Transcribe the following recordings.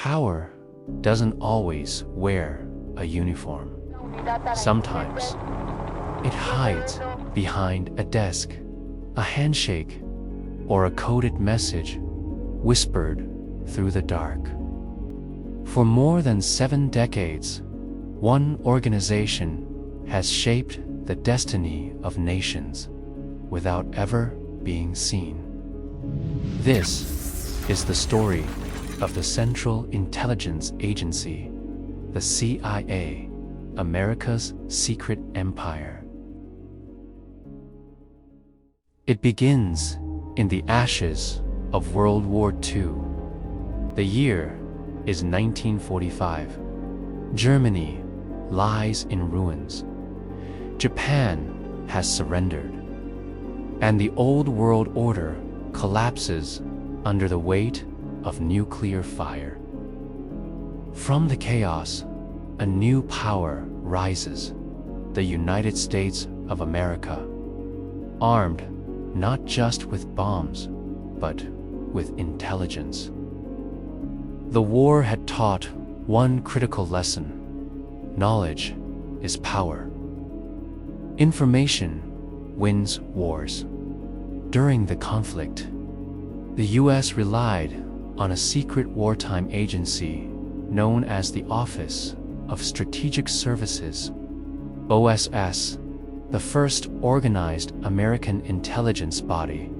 power doesn't always wear a uniform. Sometimes it hides behind a desk, a handshake, or a coded message whispered through the dark. For more than 7 decades, one organization has shaped the destiny of nations without ever being seen. This is the story of the Central Intelligence Agency, the CIA, America's secret empire. It begins in the ashes of World War II. The year is 1945. Germany lies in ruins. Japan has surrendered, and the old world order collapses under the weight of nuclear fire. From the chaos, a new power rises, the United States of America, armed not just with bombs, but with intelligence. The war had taught one critical lesson: knowledge is power. Information wins wars. During the conflict, the U.S. relied on a secret wartime agency known as the Office of Strategic Services, OSS, the first organized American intelligence body.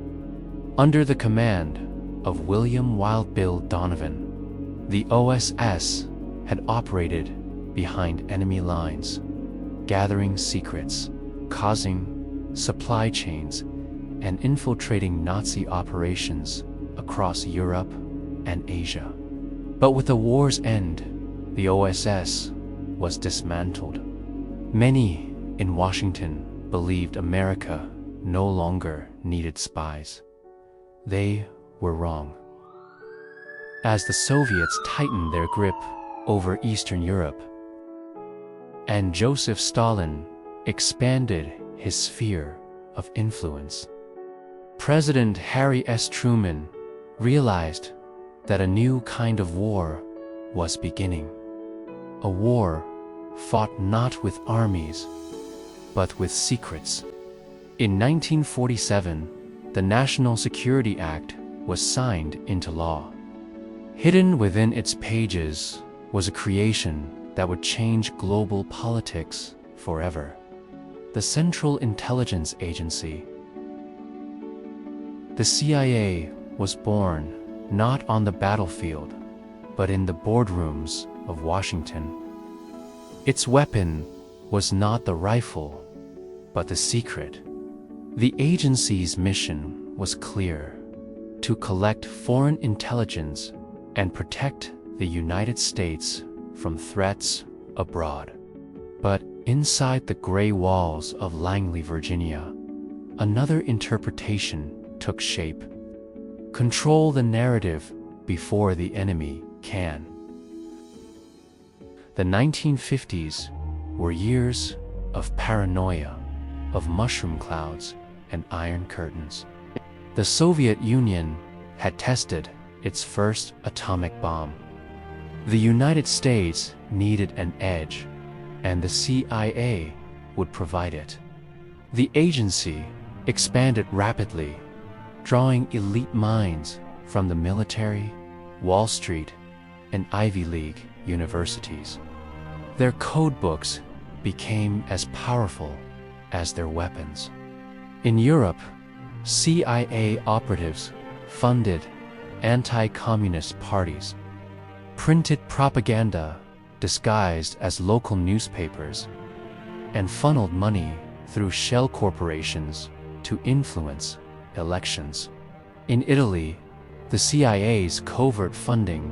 Under the command of William Wild Bill Donovan, the OSS had operated behind enemy lines, gathering secrets, causing supply chains, and infiltrating Nazi operations across Europe and Asia. But with the war's end, the OSS was dismantled. Many in Washington believed America no longer needed spies. They were wrong. As the Soviets tightened their grip over Eastern Europe, and Joseph Stalin expanded his sphere of influence, President Harry S. Truman realized that a new kind of war was beginning. A war fought not with armies, but with secrets. In 1947, the National Security Act was signed into law. Hidden within its pages was a creation that would change global politics forever: the Central Intelligence Agency. The CIA was born not on the battlefield, but in the boardrooms of Washington. Its weapon was not the rifle, but the secret. The agency's mission was clear: to collect foreign intelligence and protect the United States from threats abroad. But inside the gray walls of Langley, Virginia, another interpretation took shape: control the narrative before the enemy can. The 1950s were years of paranoia, of mushroom clouds and iron curtains. The Soviet Union had tested its first atomic bomb. The United States needed an edge, and the CIA would provide it. The agency expanded rapidly, drawing elite minds from the military, Wall Street, and Ivy League universities. Their code books became as powerful as their weapons. In Europe, CIA operatives funded anti-communist parties, printed propaganda disguised as local newspapers, and funneled money through shell corporations to influence elections. In Italy, the CIA's covert funding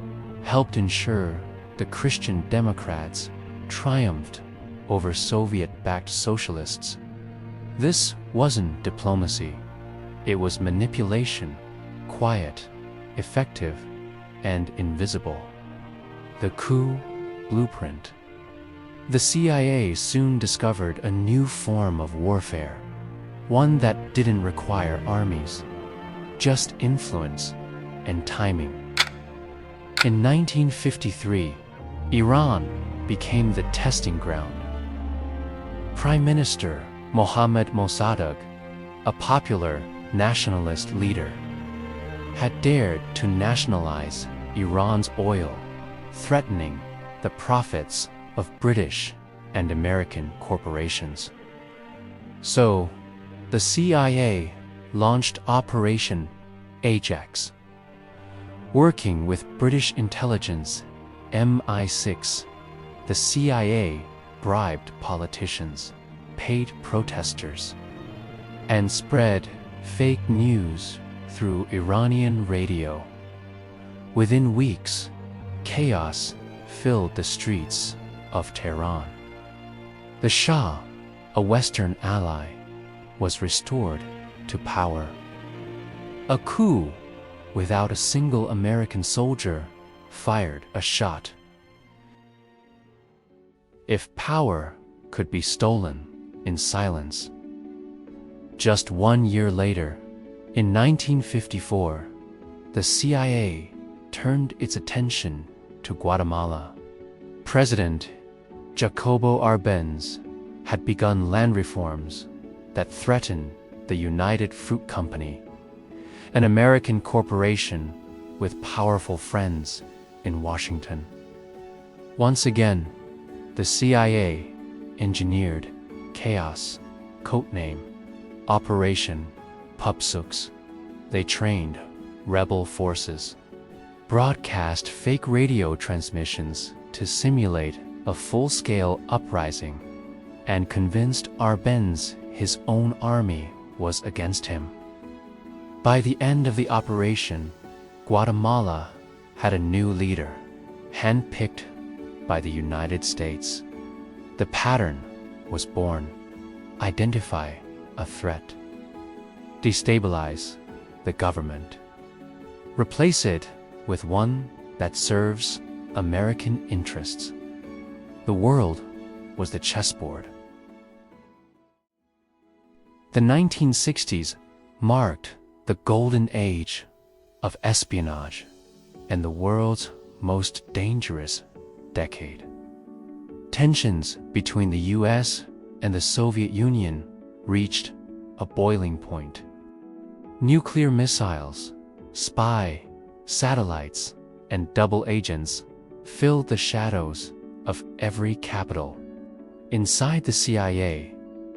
helped ensure the Christian Democrats triumphed over Soviet-backed socialists. This wasn't diplomacy. It was manipulation, quiet, effective, and invisible. The coup blueprint. The CIA soon discovered a new form of warfare, one that didn't require armies, just influence and timing. In 1953, Iran became the testing ground. Prime Minister Mohammad Mossadegh, a popular nationalist leader, had dared to nationalize Iran's oil, threatening the profits of British and American corporations. So, the CIA launched Operation AGE. Working with British intelligence MI6, the CIA bribed politicians, paid protesters, and spread fake news through Iranian radio. Within weeks, chaos filled the streets of Tehran. The Shah, a Western ally, was restored to power. A coup without a single American soldier fired a shot. If power could be stolen in silence. Just 1 year later, in 1954, the CIA turned its attention to Guatemala. President Jacobo Arbenz had begun land reforms that threatened the United Fruit Company, an American corporation with powerful friends in Washington. Once again, the CIA engineered chaos, codename Operation Pupsux. They trained rebel forces, broadcast fake radio transmissions to simulate a full-scale uprising, and convinced Arbenz his own army was against him. By the end of the operation, Guatemala had a new leader, handpicked by the United States. The pattern was born. Identify a threat. Destabilize the government. Replace it with one that serves American interests. The world was the chessboard. The 1960s marked the golden age of espionage and the world's most dangerous decade. Tensions between the US and the Soviet Union reached a boiling point. Nuclear missiles, spy, satellites, and double agents filled the shadows of every capital. Inside the CIA,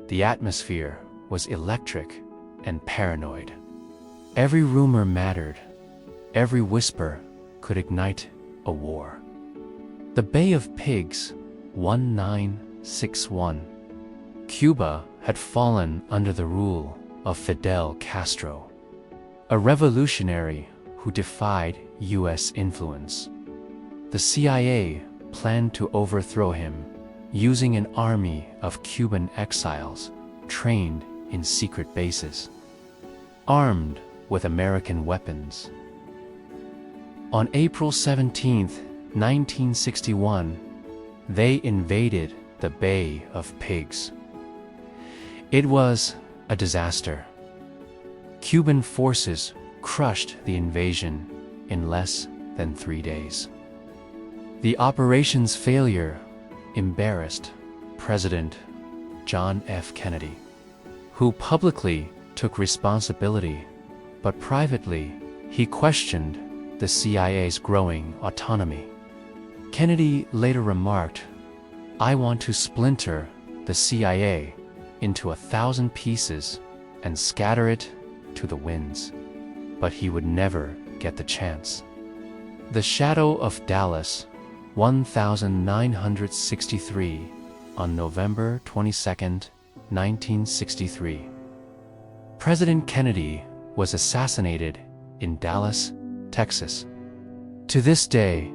the atmosphere was electric and paranoid. Every rumor mattered. Every whisper could ignite a war. The Bay of Pigs, 1961. Cuba had fallen under the rule of Fidel Castro, a revolutionary who defied US influence. The CIA planned to overthrow him using an army of Cuban exiles trained in secret bases, armed with American weapons. On April 17, 1961, they invaded the Bay of Pigs. It was a disaster. Cuban forces crushed the invasion in less than 3 days. The operation's failure embarrassed President John F. Kennedy, who publicly took responsibility, but privately he questioned the CIA's growing autonomy. Kennedy later remarked, "I want to splinter the CIA into 1,000 pieces and scatter it to the winds," but he would never get the chance. The Shadow of Dallas, 1963, on November 22, 1963. President Kennedy was assassinated in Dallas, Texas. To this day,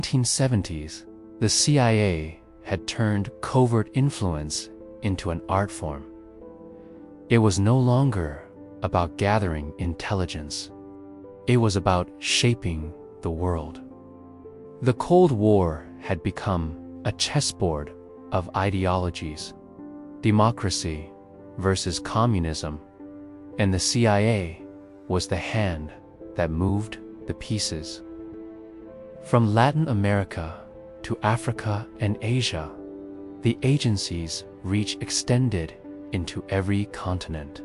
1970s, the CIA had turned covert influence into an art form. It was no longer about gathering intelligence. It was about shaping the world. The Cold War had become a chessboard of ideologies, democracy versus communism, and the CIA was the hand that moved the pieces. From Latin America to Africa and Asia, the agency's reach extended into every continent.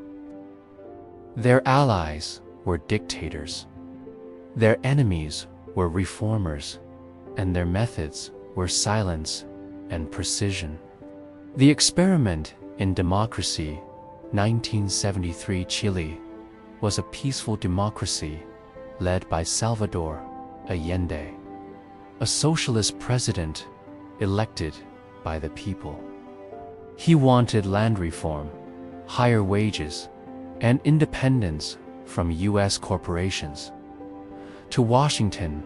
Their allies were dictators. Their enemies were reformers, and their methods were silence and precision. The Experiment in Democracy, 1973 Chile, was a peaceful democracy led by Salvador Allende, a socialist president elected by the people. He wanted land reform, higher wages, and independence from U.S. corporations. To Washington,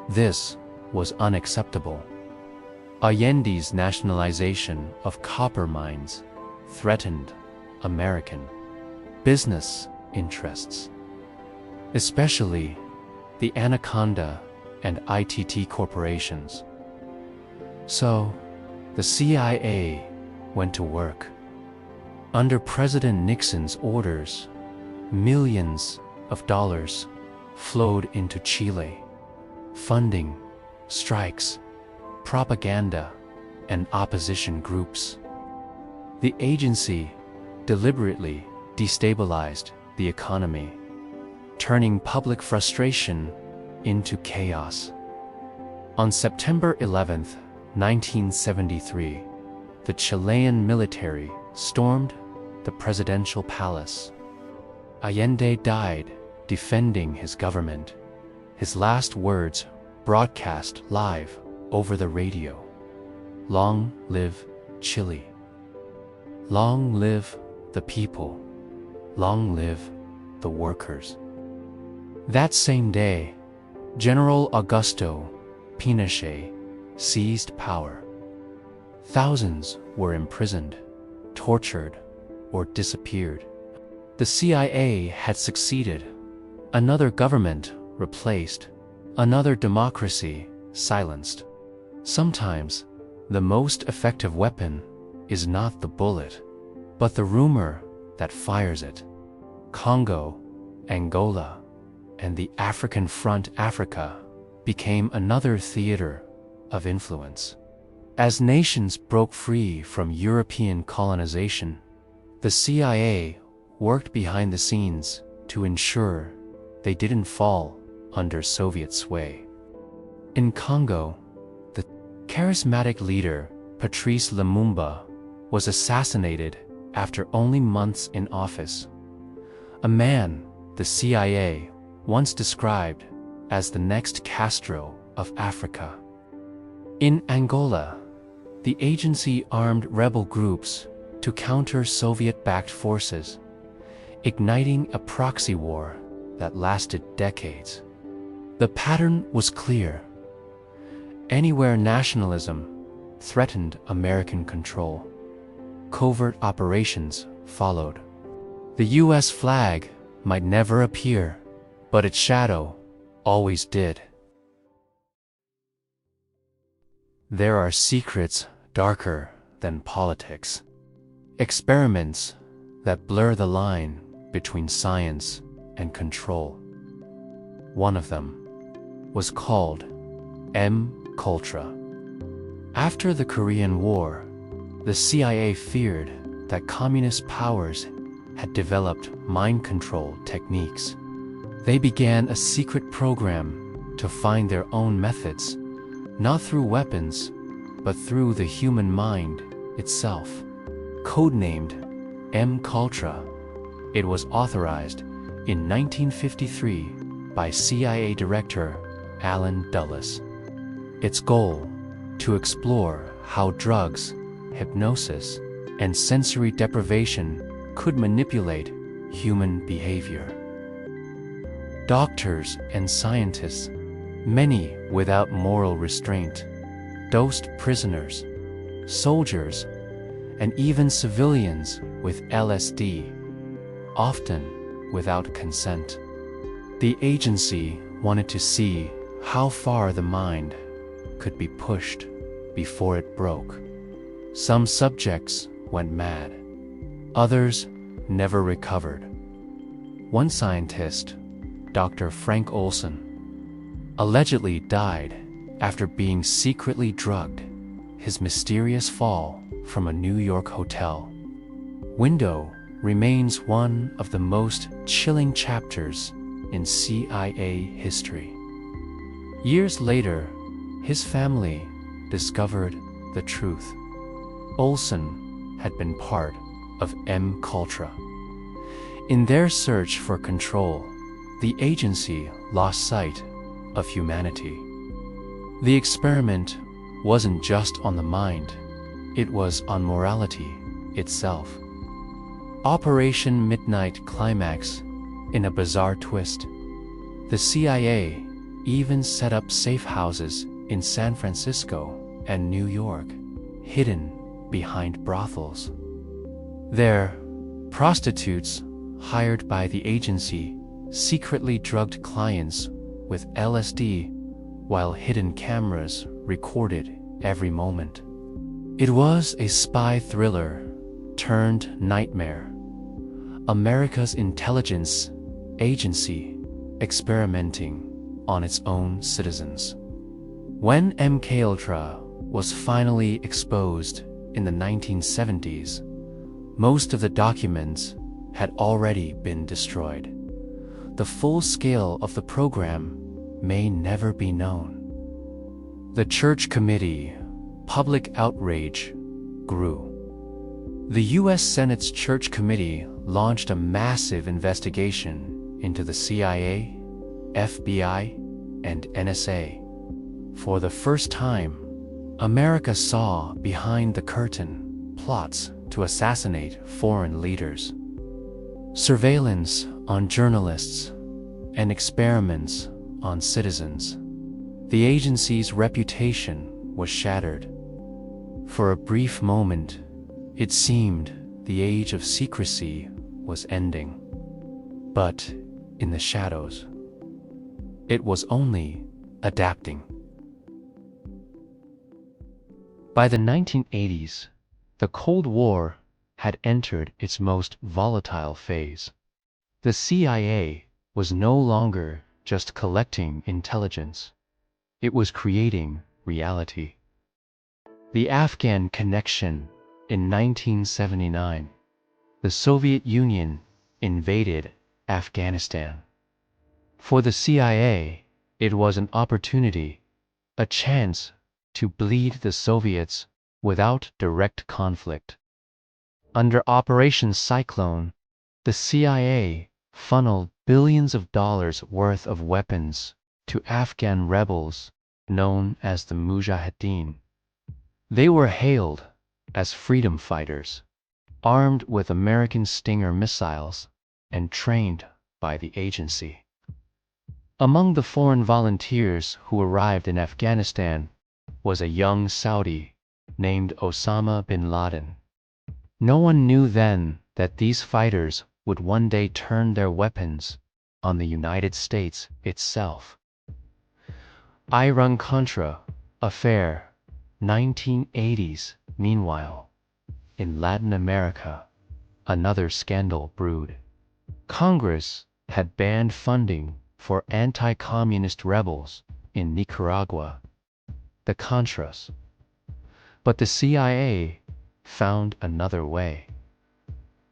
this was unacceptable. Allende's nationalization of copper mines threatened American business interests, especially the Anaconda and ITT corporations. So, the CIA went to work. Under President Nixon's orders, millions of dollars flowed into Chile, funding strikes, propaganda, and opposition groups. The agency deliberately destabilized the economy, turning public frustration into chaos. On September 11, 1973, the Chilean military stormed the presidential palace. Allende died defending his government. His last words broadcast live over the radio: "Long live Chile. Long live the people. Long live the workers." That same day, General Augusto Pinochet seized power. Thousands were imprisoned, tortured, or disappeared. The CIA had succeeded. Another government replaced, another democracy silenced. Sometimes, the most effective weapon is not the bullet, but the rumor that fires it. Congo, Angola, and the African Front Africa became another theater of influence. As nations broke free from European colonization, the CIA worked behind the scenes to ensure they didn't fall under Soviet sway. In Congo, the charismatic leader Patrice Lumumba was assassinated after only months in office. A man the CIA once described as the next Castro of Africa. In Angola, the agency armed rebel groups to counter Soviet-backed forces, igniting a proxy war that lasted decades. The pattern was clear. Anywhere nationalism threatened American control, covert operations followed. The U.S. flag might never appear, but its shadow always did. There are secrets darker than politics. Experiments that blur the line between science and control. One of them was called M-Cultra. After the Korean War, the CIA feared that communist powers had developed mind control techniques. They began a secret program to find their own methods, not through weapons, but through the human mind itself. Codenamed M-Cultra, it was authorized in 1953 by CIA Director Allen Dulles. Its goal: to explore how drugs, hypnosis, and sensory deprivation could manipulate human behavior. Doctors and scientists many without moral restraint, dosed prisoners, soldiers, and even civilians with LSD, often without consent. The agency wanted to see how far the mind could be pushed before it broke. Some subjects went mad. Others never recovered. One scientist, Dr. Frank Olson, allegedly died after being secretly drugged, his mysterious fall from a New York hotel window remains one of the most chilling chapters in CIA history. Years later, his family discovered the truth. Olson had been part of MKUltra. In their search for control, the agency lost sight of humanity. The experiment wasn't just on the mind, it was on morality itself. Operation Midnight Climax, in a bizarre twist, the CIA even set up safe houses in San Francisco and New York, hidden behind brothels. There, prostitutes hired by the agency secretly drugged clients with LSD while hidden cameras recorded every moment. It was a spy thriller turned nightmare. America's intelligence agency experimenting on its own citizens. When MKUltra was finally exposed in the 1970s, most of the documents had already been destroyed. The full scale of the program may never be known. The Church Committee, public outrage grew. The U.S. Senate's Church Committee launched a massive investigation into the CIA, FBI, and NSA. For the first time, America saw behind the curtain plots to assassinate foreign leaders, surveillance on journalists, and experiments on citizens. The agency's reputation was shattered. For a brief moment, it seemed the age of secrecy was ending. But in the shadows, it was only adapting. By the 1980s, the Cold War had entered its most volatile phase. The CIA was no longer just collecting intelligence. It was creating reality. The Afghan connection in 1979. The Soviet Union invaded Afghanistan. For the CIA, it was an opportunity, a chance to bleed the Soviets without direct conflict. Under Operation Cyclone, the CIA funneled billions of dollars worth of weapons to Afghan rebels known as the Mujahideen. They were hailed as freedom fighters, armed with American Stinger missiles and trained by the agency. Among the foreign volunteers who arrived in Afghanistan was a young Saudi named Osama bin Laden. No one knew then that these fighters would one day turn their weapons on the United States itself. Iran-Contra affair, 1980s. Meanwhile, in Latin America, another scandal brewed. Congress had banned funding for anti-communist rebels in Nicaragua, the Contras. But the CIA found another way.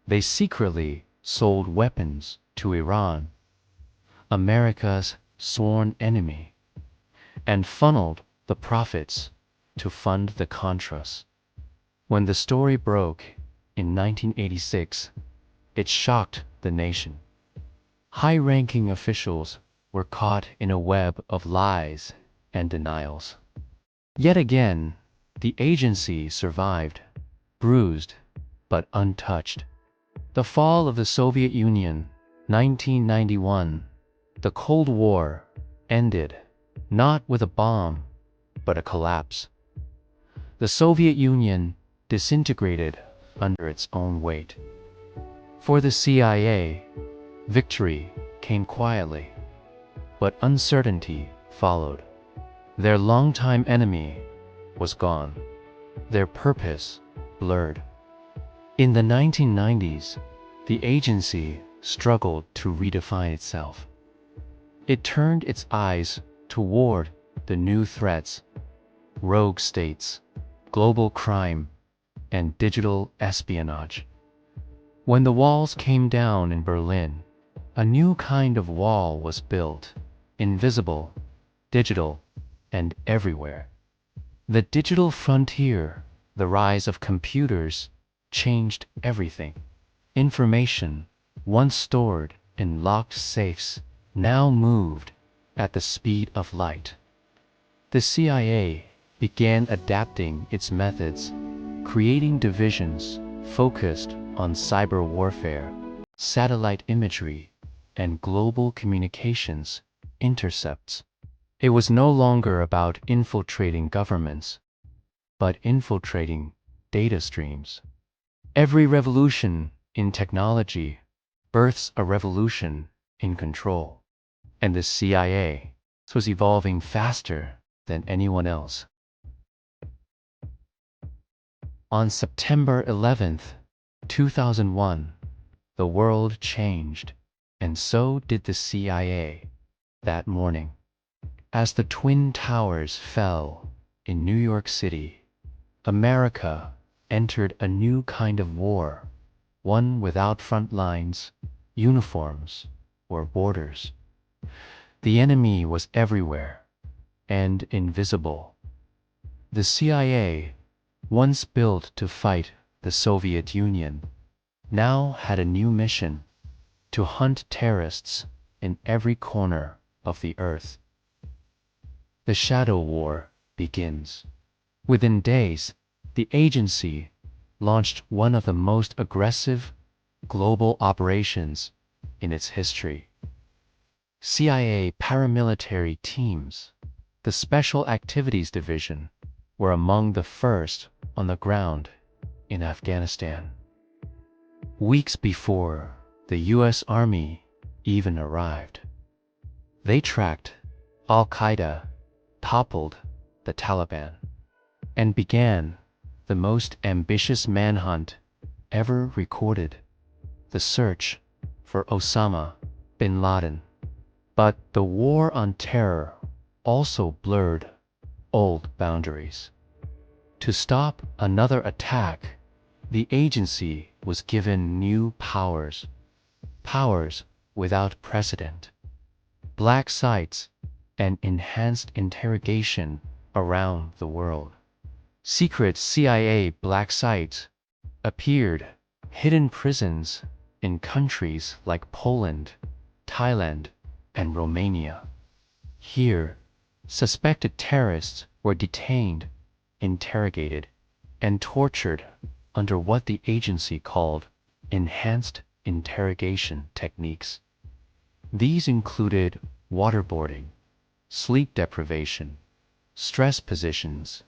They secretly sold weapons to Iran, America's sworn enemy, and funneled the profits to fund the Contras. When the story broke in 1986, it shocked the nation. High-ranking officials were caught in a web of lies and denials. Yet again, the agency survived, bruised but untouched. The fall of the Soviet Union, 1991. The Cold War ended, not with a bomb, but a collapse. The Soviet Union disintegrated under its own weight. For the CIA, victory came quietly, but uncertainty followed. Their longtime enemy was gone, their purpose blurred. In the 1990s, the agency struggled to redefine itself. It turned its eyes toward the new threats: rogue states, global crime, and digital espionage. When the walls came down in Berlin, a new kind of wall was built, invisible, digital, and everywhere. The digital frontier, the rise of computers, changed everything. Information, once stored in locked safes, now moved at the speed of light. The CIA began adapting its methods, creating divisions focused on cyber warfare, satellite imagery, and global communications intercepts. It was no longer about infiltrating governments, but infiltrating data streams. Every revolution in technology births a revolution in control, and the CIA was evolving faster than anyone else. On September 11th, 2001, the world changed, and so did the CIA that morning. As the Twin Towers fell in New York City, America entered a new kind of war, one without front lines, uniforms, or borders. The enemy was everywhere and invisible. The CIA, once built to fight the Soviet Union, now had a new mission: to hunt terrorists in every corner of the earth. The shadow war begins. Within days, the agency launched one of the most aggressive global operations in its history. CIA paramilitary teams, the Special Activities Division, were among the first on the ground in Afghanistan. Weeks before the US Army even arrived, they tracked Al-Qaeda, toppled the Taliban, and began the most ambitious manhunt ever recorded: the search for Osama bin Laden. But the war on terror also blurred old boundaries. To stop another attack, the agency was given new powers, powers without precedent: black sites and enhanced interrogation around the world. Secret CIA black sites appeared, hidden prisons in countries like Poland, Thailand, and Romania. Here, suspected terrorists were detained, interrogated, and tortured under what the agency called enhanced interrogation techniques. These included waterboarding, sleep deprivation, stress positions,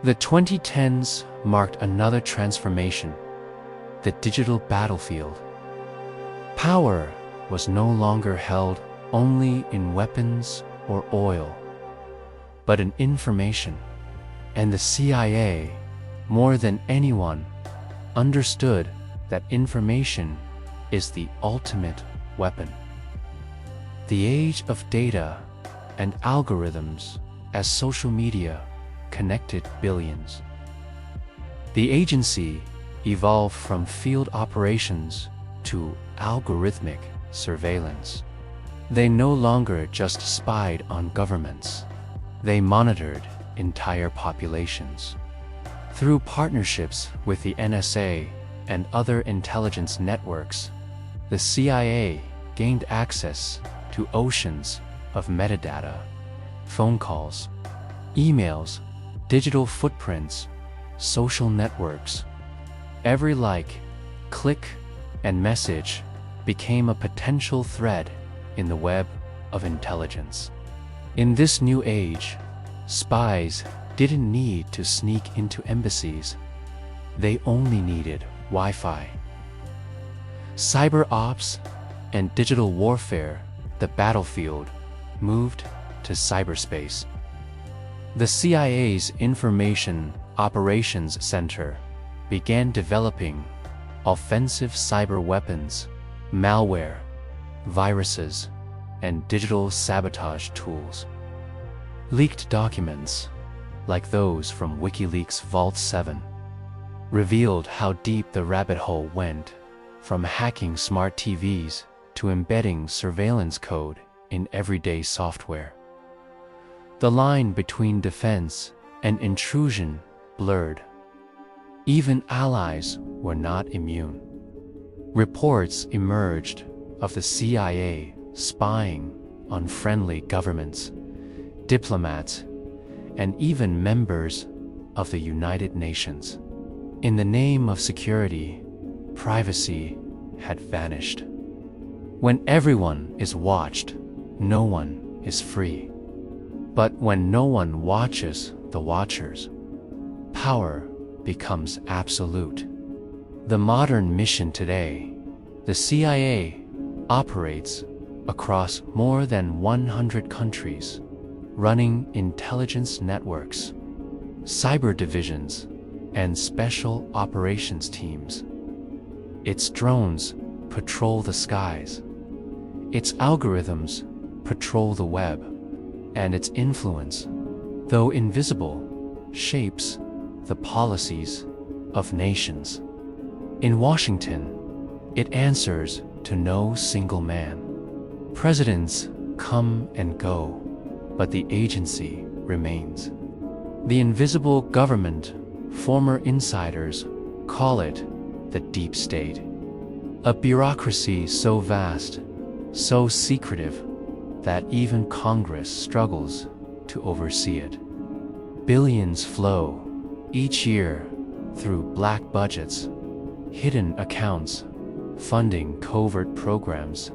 The 2010s marked another transformation: the digital battlefield. Power was no longer held only in weapons or oil, but in information. And the CIA, more than anyone, understood that information is the ultimate weapon. The age of data and algorithms, as social media connected billions. The agency evolved from field operations to algorithmic surveillance. They no longer just spied on governments. They monitored entire populations. Through partnerships with the NSA and other intelligence networks, the CIA gained access to oceans of metadata, phone calls, emails, digital footprints, social networks. Every like, click, and message became a potential thread in the web of intelligence. In this new age, spies didn't need to sneak into embassies. They only needed Wi-Fi. Cyber ops and digital warfare, the battlefield, moved to cyberspace. The CIA's Information Operations Center began developing offensive cyber weapons, malware, viruses, and digital sabotage tools. Leaked documents, like those from WikiLeaks' Vault 7, revealed how deep the rabbit hole went, from hacking smart TVs to embedding surveillance code in everyday software. The line between defense and intrusion blurred. Even allies were not immune. Reports emerged of the CIA spying on friendly governments, diplomats, and even members of the United Nations. In the name of security, privacy had vanished. When everyone is watched, no one is free. But when no one watches the watchers, power becomes absolute. The modern mission today, the CIA operates across more than 100 countries, running intelligence networks, cyber divisions, and special operations teams. Its drones patrol the skies. Its algorithms patrol the web. And its influence, though invisible, shapes the policies of nations. In Washington, it answers to no single man. Presidents come and go, but the agency remains. The invisible government, former insiders call it the deep state. A bureaucracy so vast, so secretive, that even Congress struggles to oversee it. Billions flow each year through black budgets, hidden accounts, funding covert programs,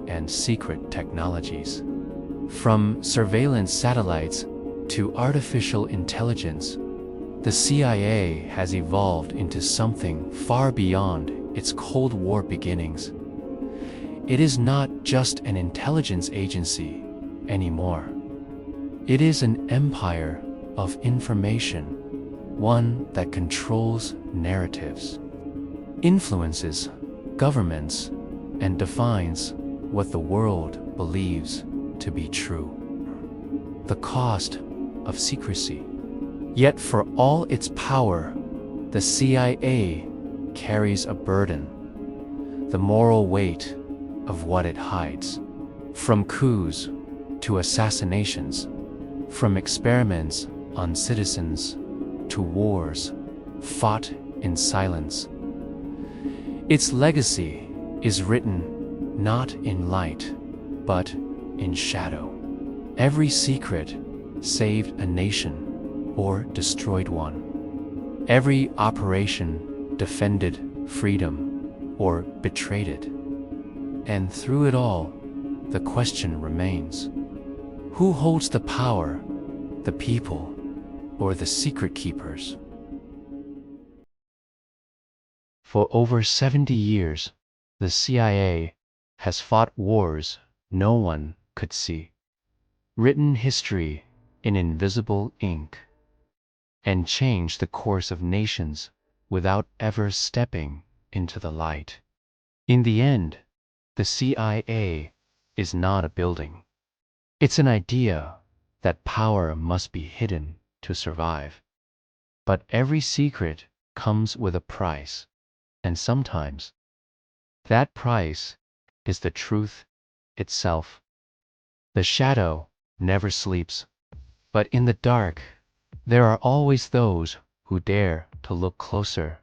and secret technologies. From surveillance satellites to artificial intelligence, the CIA has evolved into something far beyond its Cold War beginnings. It is not just an intelligence agency anymore. It is an empire of information, one that controls narratives, influences governments, and defines what the world believes to be true. The cost of secrecy. Yet for all its power, the CIA carries a burden, the moral weight of what it hides. From coups to assassinations, from experiments on citizens to wars fought in silence. Its legacy is written not in light, but in shadow. Every secret saved a nation or destroyed one. Every operation defended freedom or betrayed it. And through it all, the question remains: who holds the power? The people or the secret keepers. For over 70 years, the CIA has fought wars no one could see, written history in invisible ink, and changed the course of nations without ever stepping into the light. In the end, the CIA is not a building. It's an idea that power must be hidden to survive. But every secret comes with a price, and sometimes that price is the truth itself. The shadow never sleeps, but in the dark, there are always those who dare to look closer.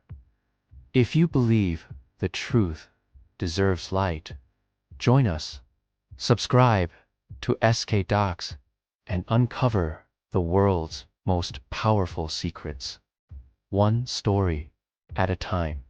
If you believe the truth deserves light, join us. Subscribe to SK Docs and uncover the world's most powerful secrets, one story at a time.